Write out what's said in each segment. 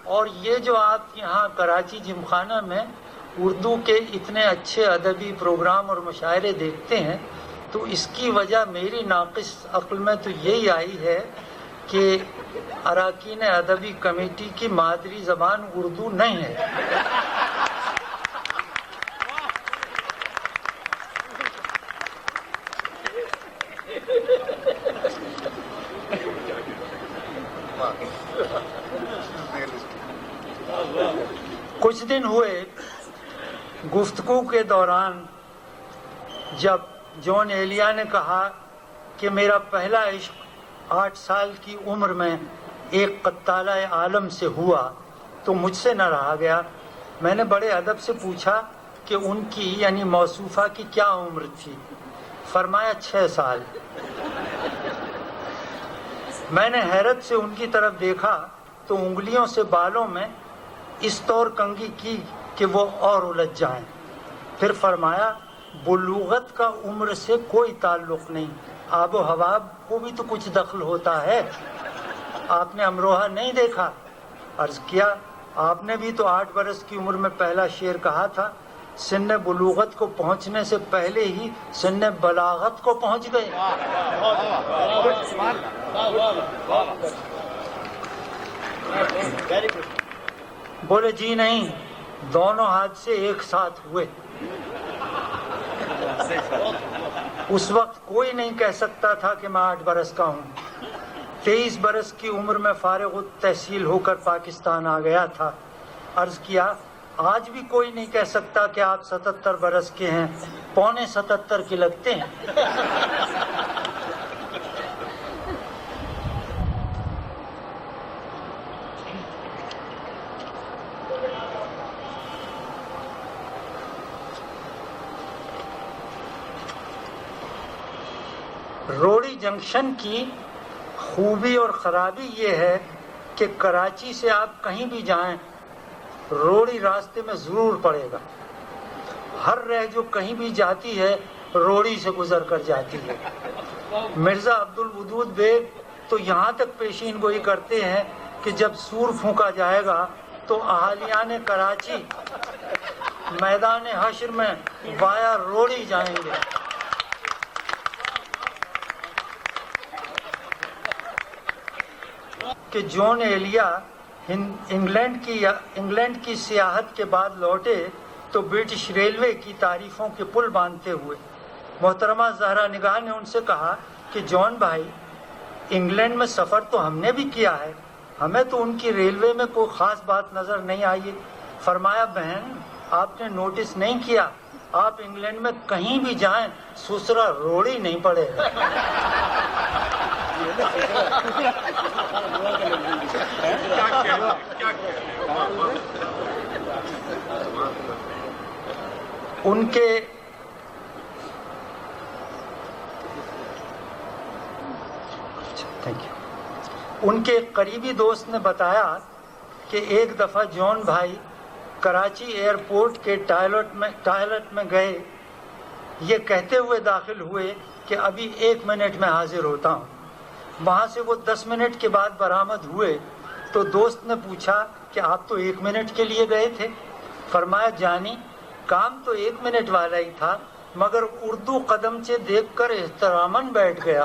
اور یہ جو آپ یہاں کراچی جمخانہ میں اردو کے اتنے اچھے ادبی پروگرام اور مشاعرے دیکھتے ہیں، تو اس کی وجہ میری ناقص عقل میں تو یہی آئی ہے کہ اراکین ادبی کمیٹی کی مادری زبان اردو نہیں ہے۔ کچھ دن ہوئے گفتگو کے دوران جب جون ایلیا نے کہا کہ میرا پہلا عشق 8 سال کی عمر میں ایک قطالہ عالم سے ہوا تو مجھ سے نہ رہا گیا۔ میں نے بڑے ادب سے پوچھا کہ ان کی یعنی موصوفہ کی کیا عمر تھی؟ فرمایا 6 سال۔ میں نے حیرت سے ان کی طرف دیکھا تو انگلیوں سے بالوں میں اس طور کنگھی کی کہ وہ اور الجھ جائیں۔ پھر فرمایا بلوغت کا عمر سے کوئی تعلق نہیں، آب و ہوا کو بھی تو کچھ دخل ہوتا ہے۔ آپ نے امروہہ نہیں دیکھا؟ عرض کیا آپ نے بھی تو 8 برس کی عمر میں پہلا شعر کہا تھا، سن بلوغت کو پہنچنے سے پہلے ہی سن بلاغت کو پہنچ گئے۔ بولے جی نہیں، دونوں حادثے ایک ساتھ ہوئے۔ اس وقت کوئی نہیں کہہ سکتا تھا کہ میں 8 برس کا ہوں۔ 23 برس کی عمر میں فارغ التحصیل ہو کر پاکستان آ گیا تھا۔ عرض کیا آج بھی کوئی نہیں کہہ سکتا کہ آپ 77 برس کے ہیں، پونے 77 کے لگتے ہیں۔ روڑی جنکشن کی خوبی اور خرابی یہ ہے کہ کراچی سے آپ کہیں بھی جائیں روڑی راستے میں ضرور پڑے گا۔ ہر رہ جو کہیں بھی جاتی ہے روڑی سے گزر کر جاتی ہے۔ مرزا عبدالودود بیگ تو یہاں تک پیشین گوئی کرتے ہیں کہ جب سور پھونکا جائے گا تو اہالیان کراچی میدان حشر میں وایا روڑی جائیں گے۔ کہ جون ایلیا انگلینڈ کی سیاحت کے بعد لوٹے تو برٹش ریلوے کی تعریفوں کے پل باندھتے ہوئے محترمہ زہرا نگاہ نے ان سے کہا کہ جون بھائی، انگلینڈ میں سفر تو ہم نے بھی کیا ہے، ہمیں تو ان کی ریلوے میں کوئی خاص بات نظر نہیں آئی۔ فرمایا بہن آپ نے نوٹس نہیں کیا، آپ انگلینڈ میں کہیں بھی جائیں سسرا روڑی نہیں پڑے گا۔ ان کے قریبی دوست نے بتایا کہ ایک دفعہ جون بھائی کراچی ایئرپورٹ کے ٹائلٹ میں گئے، یہ کہتے ہوئے داخل ہوئے کہ ابھی 1 منٹ میں حاضر ہوتا ہوں۔ وہاں سے وہ 10 منٹ کے بعد برآمد ہوئے تو دوست نے پوچھا کہ آپ تو 1 منٹ کے لیے گئے تھے۔ فرمایا جانی کام تو 1 منٹ والا ہی تھا، مگر اردو قدمچے دیکھ کر احتراماً بیٹھ گیا۔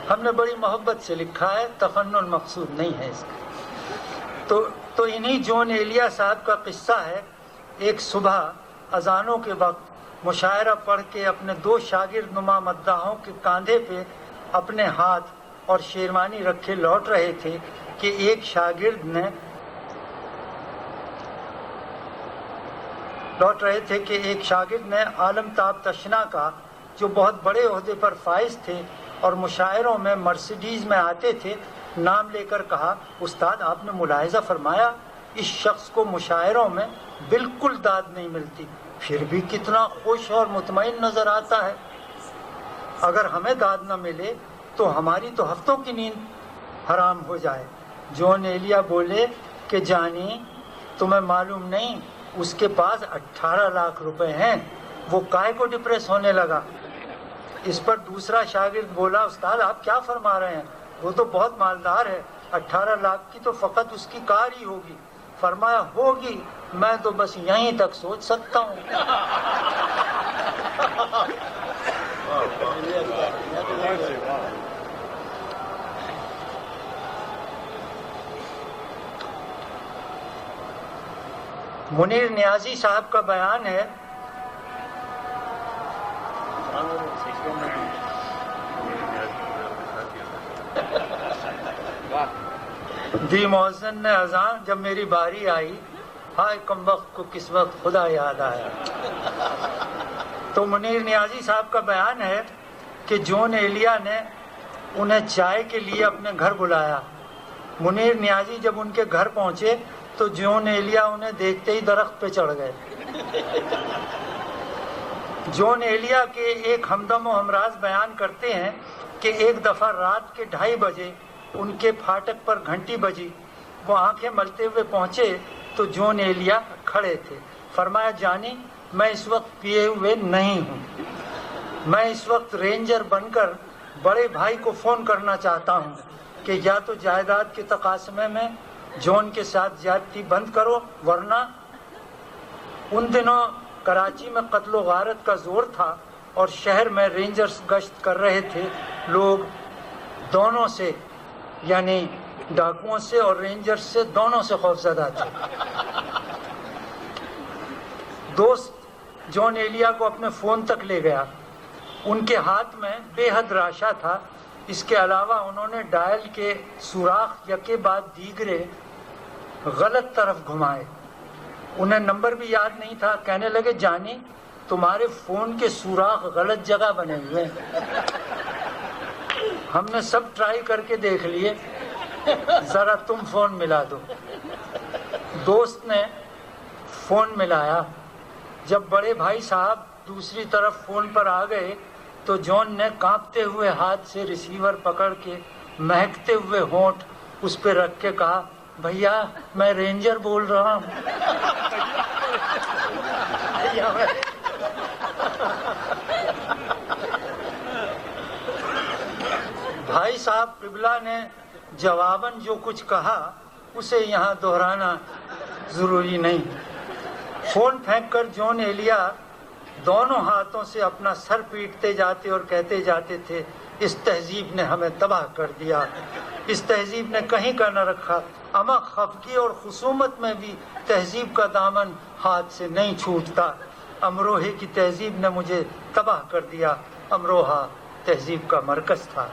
ہم نے بڑی محبت سے لکھا ہے، تفنن مقصود نہیں ہے اس کا۔ تو انہی جون ایلیا صاحب کا قصہ ہے۔ ایک صبح اذانوں کے وقت مشاعرہ پڑھ کے اپنے 2 شاگرد نما مداحوں کے کاندھے پہ اپنے ہاتھ اور شیروانی رکھے لوٹ رہے تھے کہ ایک شاگرد نے عالم تاب تشنا کا، جو بہت بڑے عہدے پر فائز تھے اور مشاعروں میں مرسیڈیز میں آتے تھے، نام لے کر کہا استاد آپ نے ملاحظہ فرمایا اس شخص کو مشاعروں میں بالکل داد نہیں ملتی، پھر بھی کتنا خوش اور مطمئن نظر آتا ہے۔ اگر ہمیں داد نہ ملے تو ہماری تو ہفتوں کی نیند حرام ہو جائے۔ جون ایلیا بولے کہ جانی تمہیں معلوم نہیں اس کے پاس 18 لاکھ روپے ہیں، وہ کائے کو ڈپریس ہونے لگا؟ اس پر دوسرا شاگرد بولا استاد آپ کیا فرما رہے ہیں، وہ تو بہت مالدار ہے، 18 لاکھ کی تو فقط اس کی کار ہی ہوگی۔ فرمایا ہوگی، میں تو بس یہیں تک سوچ سکتا ہوں۔ منیر نیازی صاحب کا بیان ہے، دی مؤذن نے اذان، جب میری باری آئی ہائے کم وقت کو کس وقت خدا یاد آیا۔ تو منیر نیازی صاحب کا بیان ہے کہ جون ایلیا نے انہیں چائے کے لیے اپنے گھر بلایا۔ منیر نیازی جب ان کے گھر پہنچے تو جون ایلیا انہیں دیکھتے ہی درخت پہ چڑھ گئے۔ جون ایلیا کے ایک ہمدم و ہمراز بیان کرتے ہیں کہ ایک دفعہ رات کے 2:30 بجے ان کے پھاٹک پر گھنٹی بجی، وہ آنکھیں ملتے ہوئے پہنچے تو جون ایلیا کھڑے تھے۔ فرمایا جانی میں اس وقت پیے ہوئے نہیں ہوں، میں اس وقت رینجر بن کر بڑے بھائی کو فون کرنا چاہتا ہوں کہ یا تو جائیداد کے تقاسمے میں جون کے ساتھ زیادتی بند کرو، ورنہ ان دنوں کراچی میں قتل و غارت کا زور تھا اور شہر میں رینجرز گشت کر رہے تھے، لوگ دونوں سے یعنی ڈاکوؤں سے اور رینجرز سے دونوں سے خوفزدہ تھے۔ دوست جون ایلیا کو اپنے فون تک لے گیا، ان کے ہاتھ میں بے حد راشا تھا، اس کے علاوہ انہوں نے ڈائل کے سوراخ یکے بعد دیگرے غلط طرف گھمائے، انہیں نمبر بھی یاد نہیں تھا۔ کہنے لگے جانی تمہارے فون کے سوراخ غلط جگہ بنے ہوئے ہیں، ہم نے سب ٹرائی کر کے دیکھ لیے، ذرا تم فون ملا دو۔ دوست نے فون ملایا، جب بڑے بھائی صاحب دوسری طرف فون پر آ گئے تو جون نے کانپتے ہوئے ہاتھ سے ریسیور پکڑ کے مہکتے ہوئے ہونٹ اس پہ رکھ کے کہا بھیا میں رینجر بول رہا ہوں۔ بھائی صاحب قبلہ نے جواباً جو کچھ کہا اسے یہاں دہرانا ضروری نہیں۔ فون پھینک کر جون ایلیا دونوں ہاتھوں سے اپنا سر پیٹتے جاتے اور کہتے جاتے تھے اس تہذیب نے ہمیں تباہ کر دیا، اس تہذیب نے کہیں کا نہ رکھا، اما خفگی اور خصومت میں بھی تہذیب کا دامن ہاتھ سے نہیں چھوٹتا، امروہے کی تہذیب نے مجھے تباہ کر دیا، امروہہ تہذیب کا مرکز تھا۔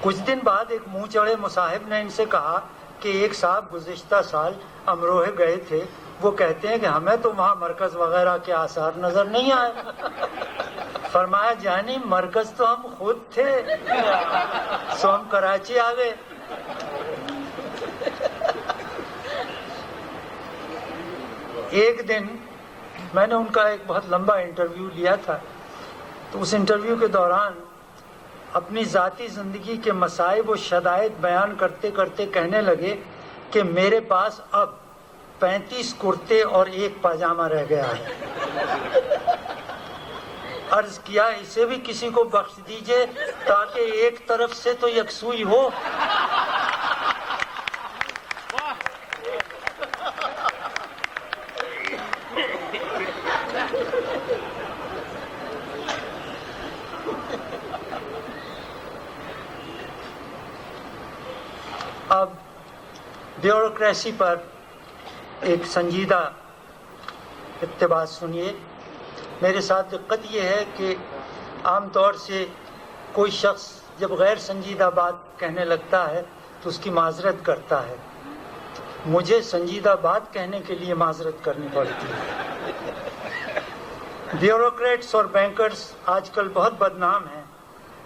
کچھ دن بعد ایک منہ چڑھے مصاحب نے ان سے کہا کہ ایک صاحب گزشتہ سال امروہے گئے تھے، وہ کہتے ہیں کہ ہمیں تو وہاں مرکز وغیرہ کے آثار نظر نہیں آئے۔ فرمایا جانی مرکز تو ہم خود تھے، سو ہم کراچی آ گئے۔ ایک دن میں نے ان کا ایک بہت لمبا انٹرویو لیا تھا، تو اس انٹرویو کے دوران اپنی ذاتی زندگی کے مصائب و شدائد بیان کرتے کرتے کہنے لگے کہ میرے پاس اب 35 کرتے اور ایک پاجامہ رہ گیا ہے۔ عرض کیا اسے بھی کسی کو بخش دیجئے تاکہ ایک طرف سے تو یکسوئی ہو۔ اب بیوروکریسی پر ایک سنجیدہ اقتباس سنیے۔ میرے ساتھ دقت یہ ہے کہ عام طور سے کوئی شخص جب غیر سنجیدہ بات کہنے لگتا ہے تو اس کی معذرت کرتا ہے، مجھے سنجیدہ بات کہنے کے لیے معذرت کرنی پڑتی ہے۔ بیوروکریٹس اور بینکرز آج کل بہت بدنام ہیں،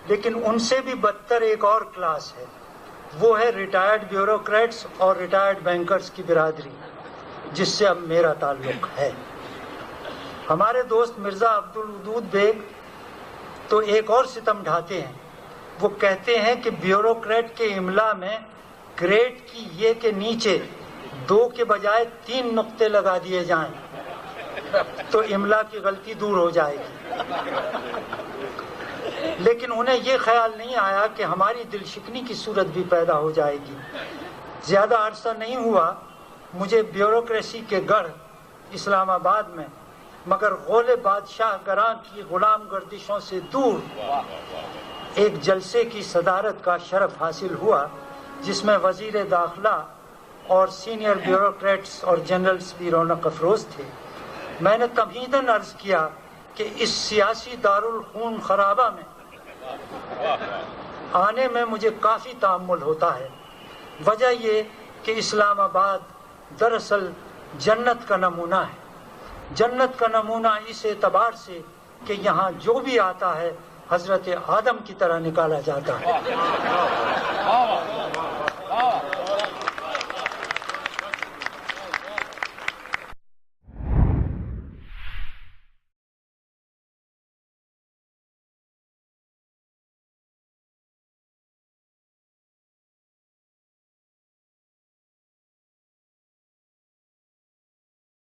لیکن ان سے بھی بدتر ایک اور کلاس ہے، وہ ہے ریٹائرڈ بیوروکریٹس اور ریٹائرڈ بینکرز کی برادری، جس سے اب میرا تعلق ہے۔ ہمارے دوست مرزا عبدالودود بیگ تو ایک اور ستم ڈھاتے ہیں، وہ کہتے ہیں کہ بیوروکریٹ کے املا میں گریٹ کی یہ کے نیچے 2 کے بجائے 3 نقطے لگا دیے جائیں تو املا کی غلطی دور ہو جائے گی. لیکن انہیں یہ خیال نہیں آیا کہ ہماری دل شکنی کی صورت بھی پیدا ہو جائے گی. زیادہ عرصہ نہیں ہوا مجھے بیوروکریسی کے گڑھ اسلام آباد میں مگر غول بادشاہ گراں کی غلام گردشوں سے دور ایک جلسے کی صدارت کا شرف حاصل ہوا جس میں وزیر داخلہ اور سینئر بیوروکریٹس اور جنرلز بھی رونق افروز تھے. میں نے تمہیداً عرض کیا کہ اس سیاسی دارالخون خرابہ میں آنے میں مجھے کافی تأمل ہوتا ہے. وجہ یہ کہ اسلام آباد دراصل جنت کا نمونہ ہے. جنت کا نمونہ اس اعتبار سے کہ یہاں جو بھی آتا ہے حضرت آدم کی طرح نکالا جاتا ہے.